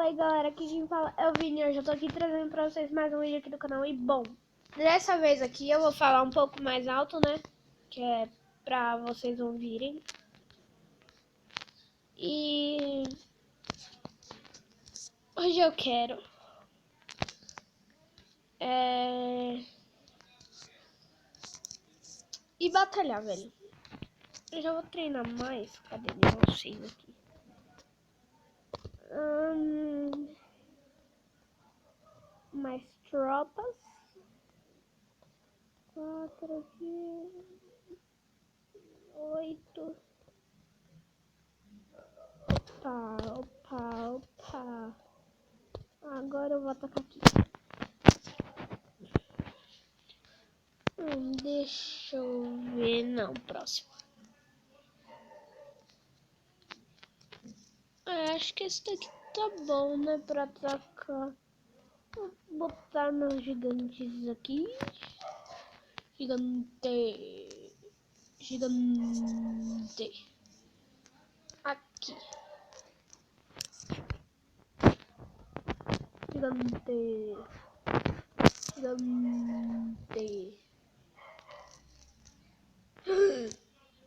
Oi galera, aqui quem fala é o Vini. Eu já tô aqui trazendo pra vocês mais um vídeo aqui do canal. E bom, dessa vez aqui eu vou falar um pouco mais alto, né? Que é pra vocês ouvirem. E hoje eu quero ir batalhar, velho. Eu já vou treinar mais. Cadê vocês aqui? Mais tropas. 4 aqui. 8. Opa. Agora eu vou atacar aqui. Deixa eu ver. Não, próximo. Acho que esse daqui tá bom, né? Pra atacar. Vou botar meus gigantes aqui. Gigante. Aqui. Gigante.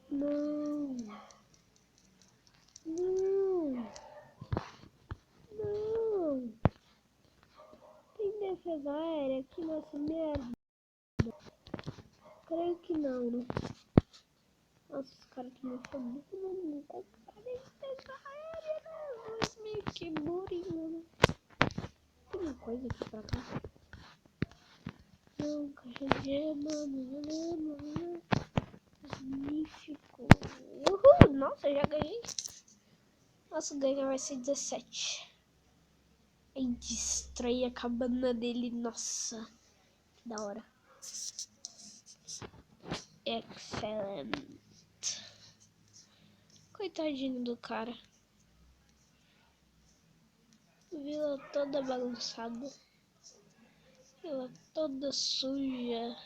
Não. Tem defesa aérea aqui nessa merda? Creio que não, né? Nossa, os caras que me fodem, nunca cara de defesa aérea, né? Mas meio que burinho, né? Tem uma coisa aqui pra cá? Não, caixa de gema, magnífico. Uhul, nossa, já ganhei. Nossa, ganhar vai ser 17. Aí destrói a cabana dele, nossa, que da hora. Excelente. Coitadinho do cara. Vila toda bagunçada. Vila toda suja.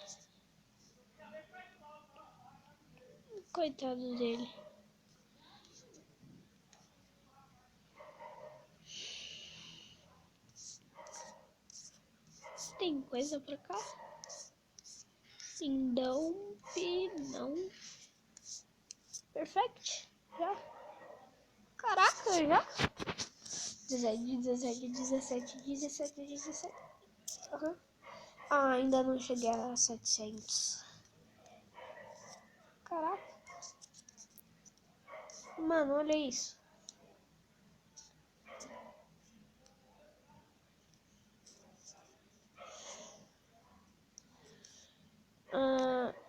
Coitado dele. Tem coisa pra cá? Indompe, não. Perfect. Já. Caraca, já. 17. Uhum. Ah, ainda não cheguei a 700. Caraca. Mano, olha isso.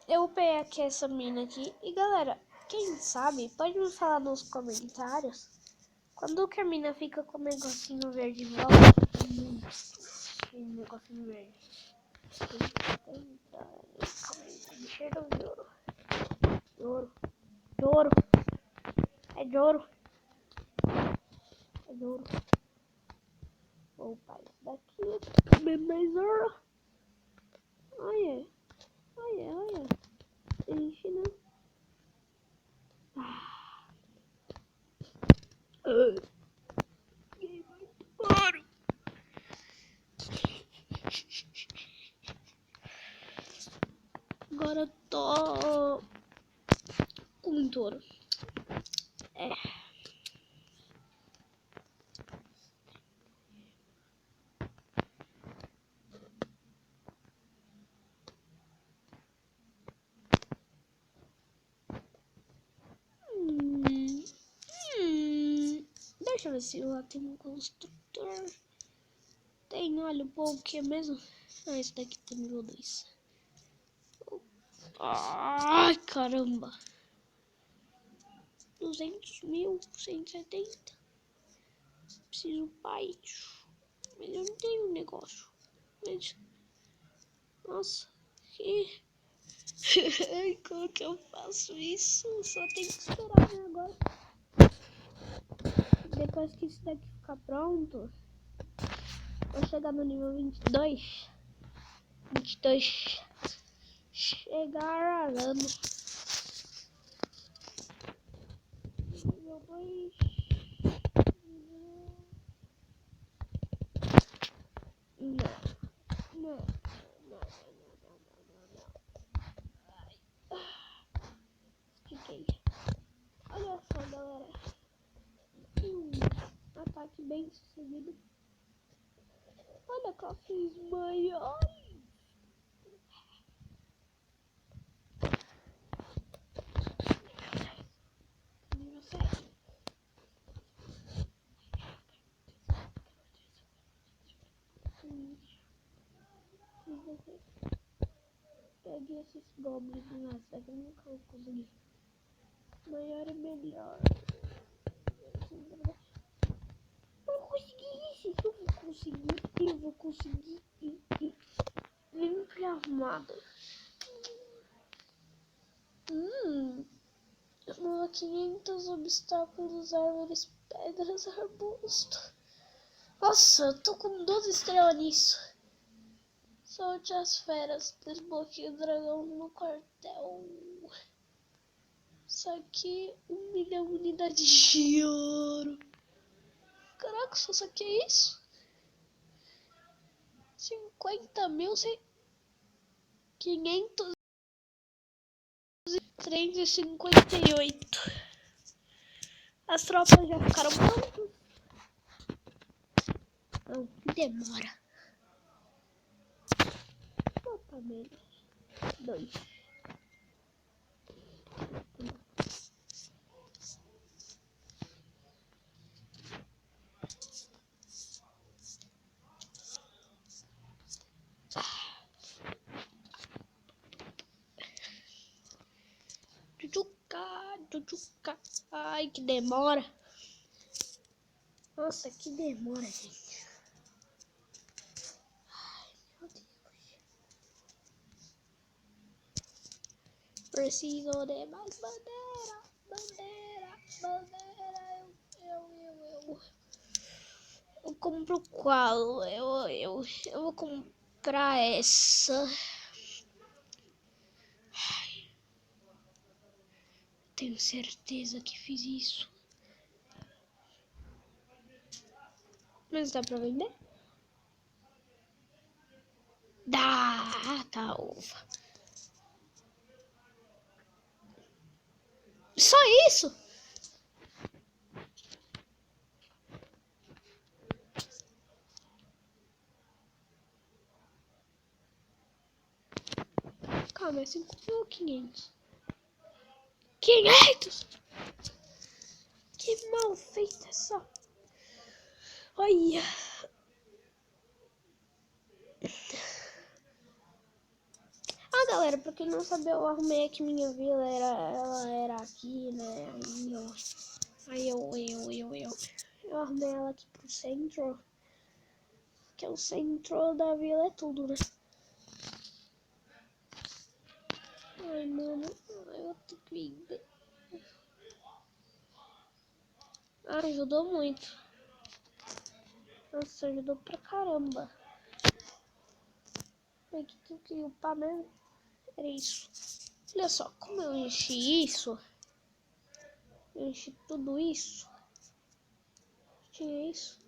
Eu upei aqui essa mina aqui. E galera, quem sabe, pode me falar nos comentários quando que a mina fica com o negocinho verde em volta. Negocinho verde. Cheiro de ouro. De ouro. É de ouro. Opa, isso daqui é bem mais ouro. Olha. Ixi, né? Ouro. Agora eu tô com muito ouro. Deixa eu ver se lá tem um construtor. Tem, olha, o povo que é mesmo. Ah, esse daqui tem nível 2. Ai, caramba. 200 mil, 170. Preciso pai. Mas eu não tenho um negócio. Mas... Nossa, que... Como que eu faço isso? Só tem que esperar, né, agora. Depois que isso daqui ficar pronto, vou chegar no nível 22. Chegar arando. Nível 2. bem sucedido. Olha que ela fez maiores. Nível 7. Peguei esses goblins nessa daqui, eu nunca vou conseguir. Maior é melhor. Eu vou conseguir isso, eu vou conseguir. Vem pra armada. 500 obstáculos, árvores, pedras, arbustos. Nossa, eu tô com 12 estrelas nisso. Solte as feras, desbloqueie o dragão no quartel. Isso aqui, 1 milhão de unidades de ouro. Caraca, só saquei isso? 50.558. As tropas já ficaram prontas. Não, demora. Opa, menos 2. Tchutchuca. Ai, que demora. Nossa, que demora, gente. Ai, meu Deus. Preciso de mais bandeira. Eu compro qual? Eu vou comprar essa. Ai, tenho certeza que fiz isso. Mas dá pra vender? Dá, tá, ufa. Só isso? Calma, é 5.500. 500! Que mal feita essa. Olha. Ah, galera, pra quem não sabe, eu arrumei aqui minha vila. Ela era aqui, né? Eu arrumei ela aqui pro centro. Que é o centro da vila, é tudo, né? Ai, mano, eu tenho que ir. Ajudou muito. Nossa, ajudou pra caramba. O que eu queria upar mesmo era isso. Olha só, como eu enchi isso. Eu enchi tudo isso. Tinha isso.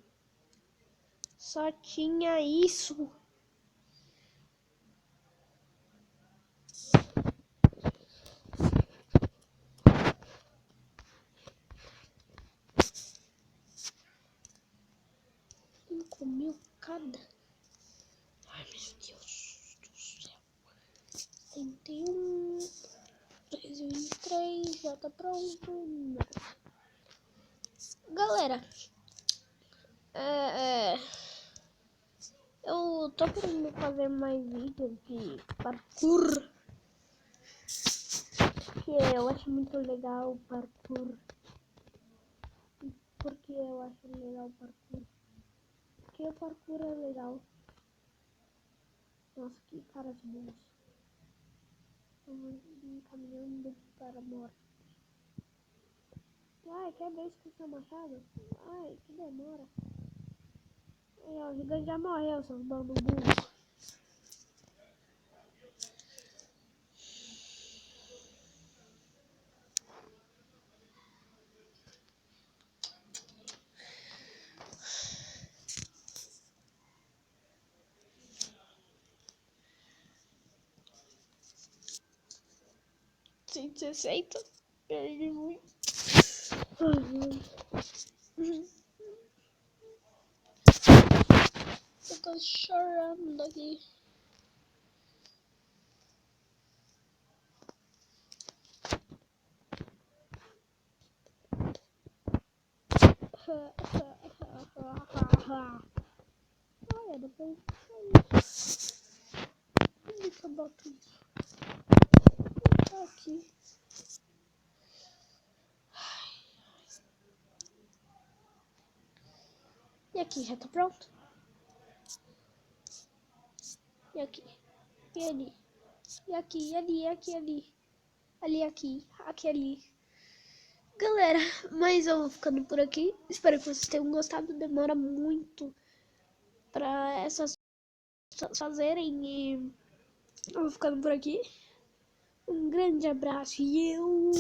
Só tinha isso. Mil cada. Ai, meu Deus do céu. 101. 323. Já tá pronto. Não. Galera. Eu tô querendo fazer mais vídeos de parkour. Porque eu acho muito legal o parkour. Por que eu acho legal o parkour? Porque o parkour é legal. Nossa, que caras bons. Estamos encaminhando para a morte. Ai, quer ver isso com seu machado? Ai, que demora. Aí, ó, o gigante já morreu, seus bando burro. Aceita? Perdi muito. tô chorando aqui. Olha, depois onde que eu boto isso? Tá aqui. E aqui, já tá pronto? E aqui? E ali? E aqui? E ali? E aqui? Ali? Ali, aqui? Aqui, ali? Galera, mas eu vou ficando por aqui. Espero que vocês tenham gostado. Demora muito pra essas fazerem. E eu vou ficando por aqui. Um grande abraço e eu